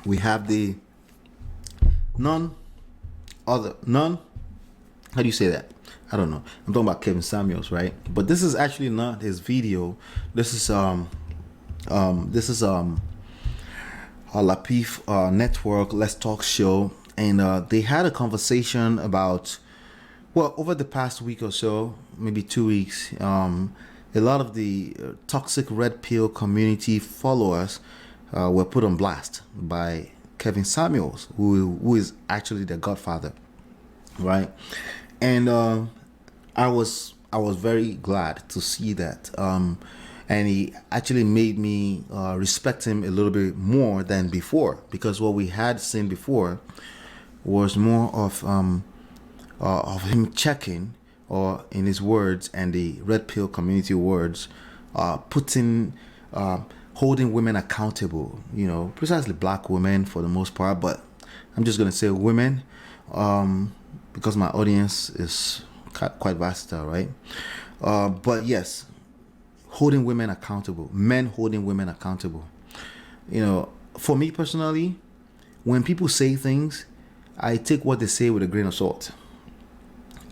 We have the none other none. How do you say that? I don't know. I'm talking about Kevin Samuels, right? But this is actually not his video. This is a Lapif Network Let's Talk show, and they had a conversation about, well, over the past week or so, maybe 2 weeks, a lot of the toxic red pill community followers were put on blast by Kevin Samuels, who is actually the godfather, right? And I was very glad to see that, and he actually made me respect him a little bit more than before, because what we had seen before was more of him checking, or in his words and the red pill community words, putting holding women accountable, precisely black women for the most part, but I'm just gonna say women, because my audience is quite versatile, right? But yes, holding women accountable, men holding women accountable. For me personally, when people say things, I take what they say with a grain of salt.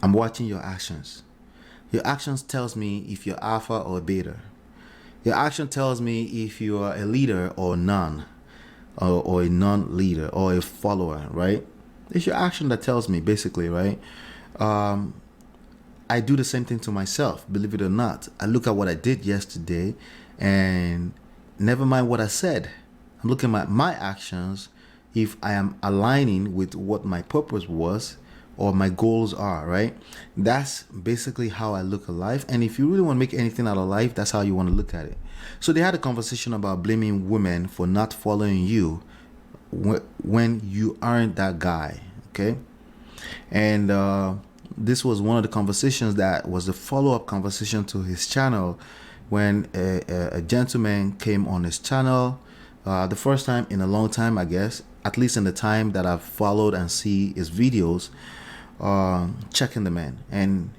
I'm watching your actions. Your actions tells me if you're alpha or beta. Your action tells me if you are a leader or none, or a non-leader or a follower, right? It's your action that tells me, basically, right? I do the same thing to myself, believe it or not. I look at what I did yesterday, and never mind what I said. I'm looking at my actions, if I am aligning with what my purpose was or my goals are, right? That's basically how I look at life. And if you really want to make anything out of life, that's how you want to look at it. So they had a conversation about blaming women for not following you when you aren't that guy, okay? And this was one of the conversations that was the follow-up conversation to his channel, when a gentleman came on his channel, the first time in a long time, I guess, at least in the time that I've followed and see his videos, checking the man. And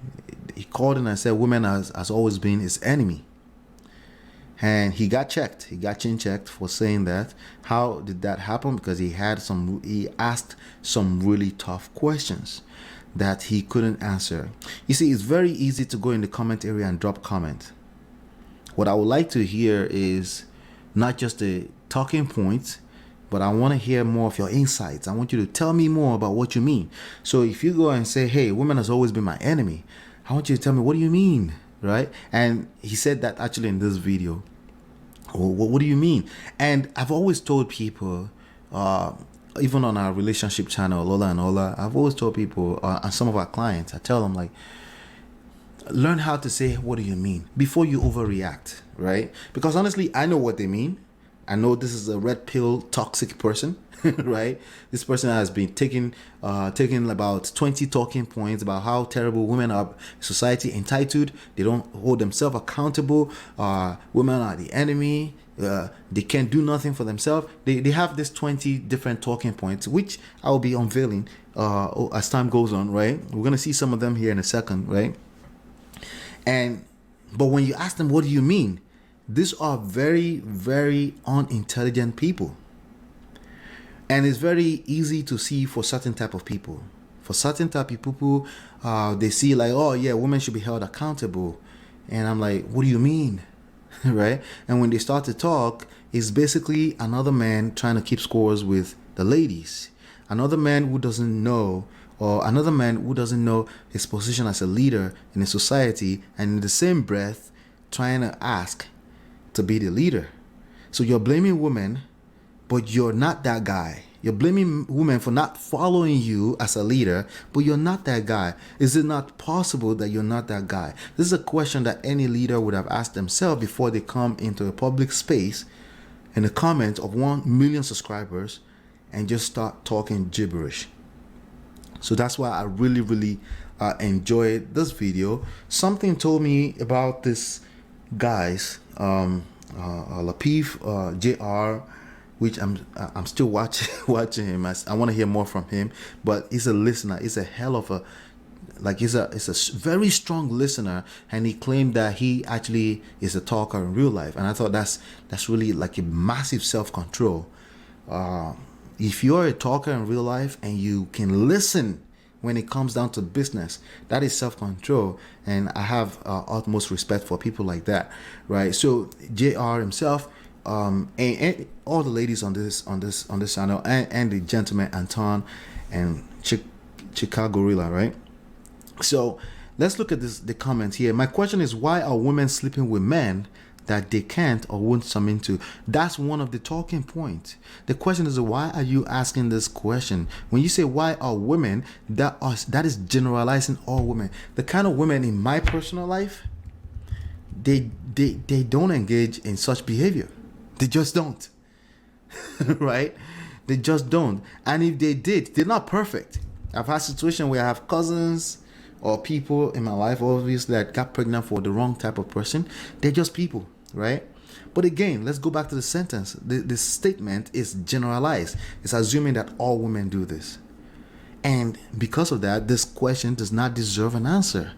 he called in and said women has always been his enemy. And he got checked. He got chin checked for saying that. How did that happen? Because he asked some really tough questions that he couldn't answer. You see, it's very easy to go in the comment area and drop comment. What I would like to hear is not just the talking points, but I want to hear more of your insights. I want you to tell me more about what you mean. So if you go and say, hey, women has always been my enemy, I want you to tell me, what do you mean, right? And he said that actually in this video. What do you mean? And I've always told people, even on our relationship channel, Lola and Ola, I've always told people, and some of our clients, I tell them, like, learn how to say, what do you mean, before you overreact, right? Because honestly, I know what they mean. I know this is a red pill toxic person, right? This person has been taking about 20 talking points about how terrible women are, society entitled, they don't hold themselves accountable, women are the enemy, they can't do nothing for themselves. They have this 20 different talking points, which I will be unveiling as time goes on, right? We're going to see some of them here in a second, right? But when you ask them, what do you mean? These are very, very unintelligent people. And it's very easy to see for certain type of people. For certain type of people, they see like, oh yeah, women should be held accountable. And I'm like, what do you mean? Right? And when they start to talk, it's basically another man trying to keep scores with the ladies. Another man who doesn't know, or another man who doesn't know his position as a leader in a society, and in the same breath, trying to ask to be the leader. So you're blaming women, but you're not that guy. You're blaming women for not following you as a leader, but you're not that guy. Is it not possible that you're not that guy? This is a question that any leader would have asked themselves before they come into a public space in the comments of 1 million subscribers and just start talking gibberish. So that's why I really, really enjoyed this video. Something told me about this guy's Lapif JR, which I'm still watching him. I want to hear more from him, but he's a listener. He's a hell of a, like, he's a very strong listener, and he claimed that he actually is a talker in real life, and I thought that's really like a massive self-control. If you're a talker in real life and you can listen when it comes down to business, that is self-control, and I have utmost respect for people like that, right? So JR himself, and all the ladies on this channel, and the gentleman Anton and Chicago Gorilla, right? So let's look at the comment here. My question is, why are women sleeping with men that they can't or won't submit to? That's one of the talking points. The question is, why are you asking this question? When you say why are women, that is generalizing all women. The kind of women in my personal life, they don't engage in such behavior. They just don't. Right? They just don't. And if they did, they're not perfect. I've had situations where I have cousins or people in my life, obviously, that got pregnant for the wrong type of person. They're just people, right? But again, let's go back to the sentence. The statement is generalized. It's assuming that all women do this. And because of that, this question does not deserve an answer.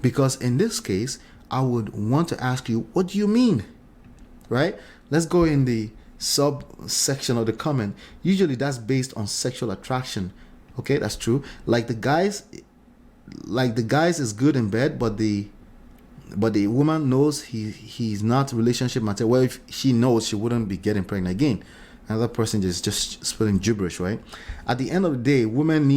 Because in this case, I would want to ask you, what do you mean? Right? Let's go in the subsection of the comment. Usually that's based on sexual attraction. Okay, that's true. Like the guys is good in bed, but the woman knows he's not relationship material. Well, if she knows, she wouldn't be getting pregnant again. Another person is just spilling gibberish, right? At the end of the day, women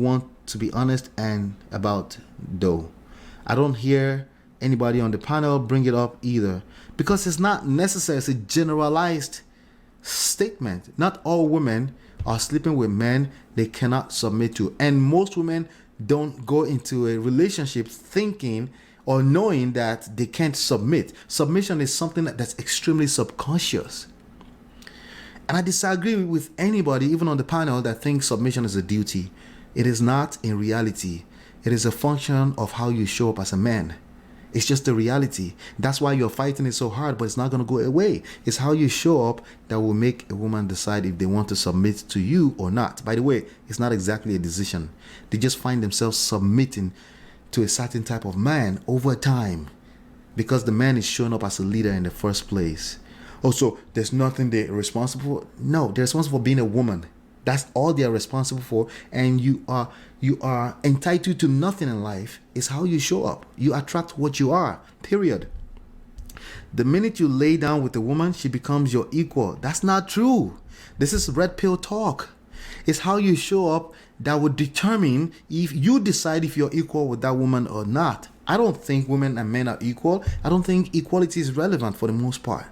want to be honest and about dough. I don't hear anybody on the panel bring it up either, because it's not necessary. It's a generalized statement. Not all women are sleeping with men they cannot submit to, and most women don't go into a relationship thinking or knowing that they can't submit. Submission is something that's extremely subconscious, and I disagree with anybody, even on the panel, that thinks submission is a duty. It is not in reality. It is a function of how you show up as a man. It's just the reality. That's why you're fighting it so hard, but it's not going to go away. It's how you show up that will make a woman decide if they want to submit to you or not. By the way, it's not exactly a decision. They just find themselves submitting to a certain type of man over time because the man is showing up as a leader in the first place. Also, there's nothing they're responsible for. No, they're responsible for being a woman. That's all they are responsible for, and you are entitled to nothing in life. It's how you show up. You attract what you are, period. The minute you lay down with a woman, she becomes your equal. That's not true. This is red pill talk. It's how you show up that would determine if you decide if you're equal with that woman or not. I don't think women and men are equal. I don't think equality is relevant for the most part.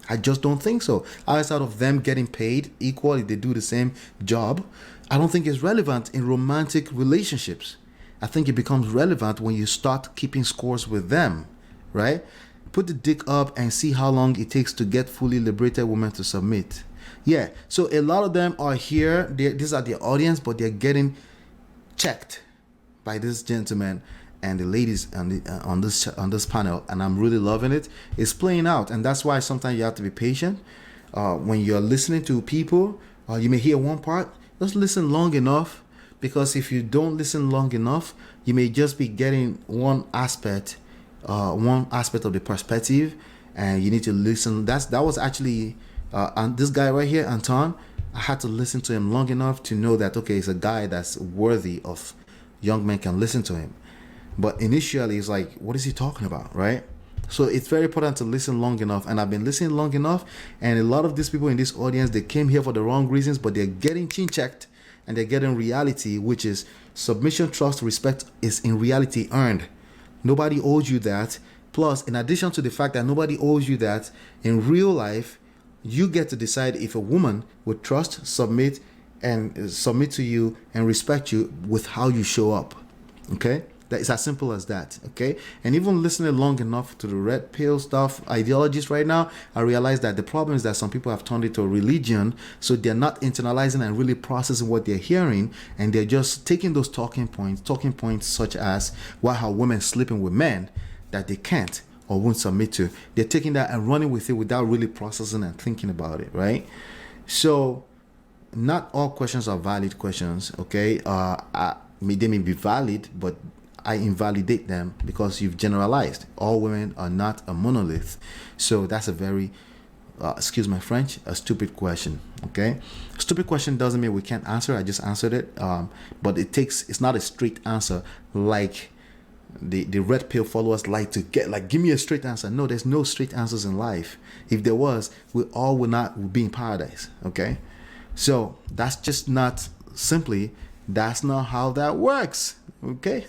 I just don't think so. Outside of them getting paid equally, they do the same job, I don't think it's relevant in romantic relationships. I think it becomes relevant when you start keeping scores with them, right? Put the dick up and see how long it takes to get fully liberated women to submit. Yeah, so a lot of them are here. These are the audience, but they're getting checked by this gentleman and the ladies on this panel, and I'm really loving it. It's playing out, and that's why sometimes you have to be patient. When you're listening to people, you may hear one part. Just listen long enough, because if you don't listen long enough, you may just be getting one aspect of the perspective, and you need to listen. That was actually and this guy right here, Anton. I had to listen to him long enough to know that okay, he's a guy that's worthy of young men can listen to him. But initially, it's like, what is he talking about, right? So it's very important to listen long enough. And I've been listening long enough. And a lot of these people in this audience, they came here for the wrong reasons, but they're getting chin checked and they're getting reality, which is submission, trust, respect is in reality earned. Nobody owes you that. Plus, in addition to the fact that nobody owes you that, in real life, you get to decide if a woman would trust, submit to you and respect you with how you show up. Okay? That is as simple as that, okay? And even listening long enough to the red pill stuff, ideologies right now, I realize that the problem is that some people have turned it to a religion, so they're not internalizing and really processing what they're hearing, and they're just taking those talking points such as why are women sleeping with men that they can't or won't submit to. They're taking that and running with it without really processing and thinking about it, right? So not all questions are valid questions, okay? They may be valid, but I invalidate them because you've generalized. All women are not a monolith. So that's a very excuse my French, a stupid question. Okay, stupid question doesn't mean we can't answer. I just answered it, but it's not a straight answer like the red pill followers like to get. Like, give me a straight answer. No, there's no straight answers in life. If there was, we all would not be in paradise. Okay, so that's just not simply, that's not how that works. Okay.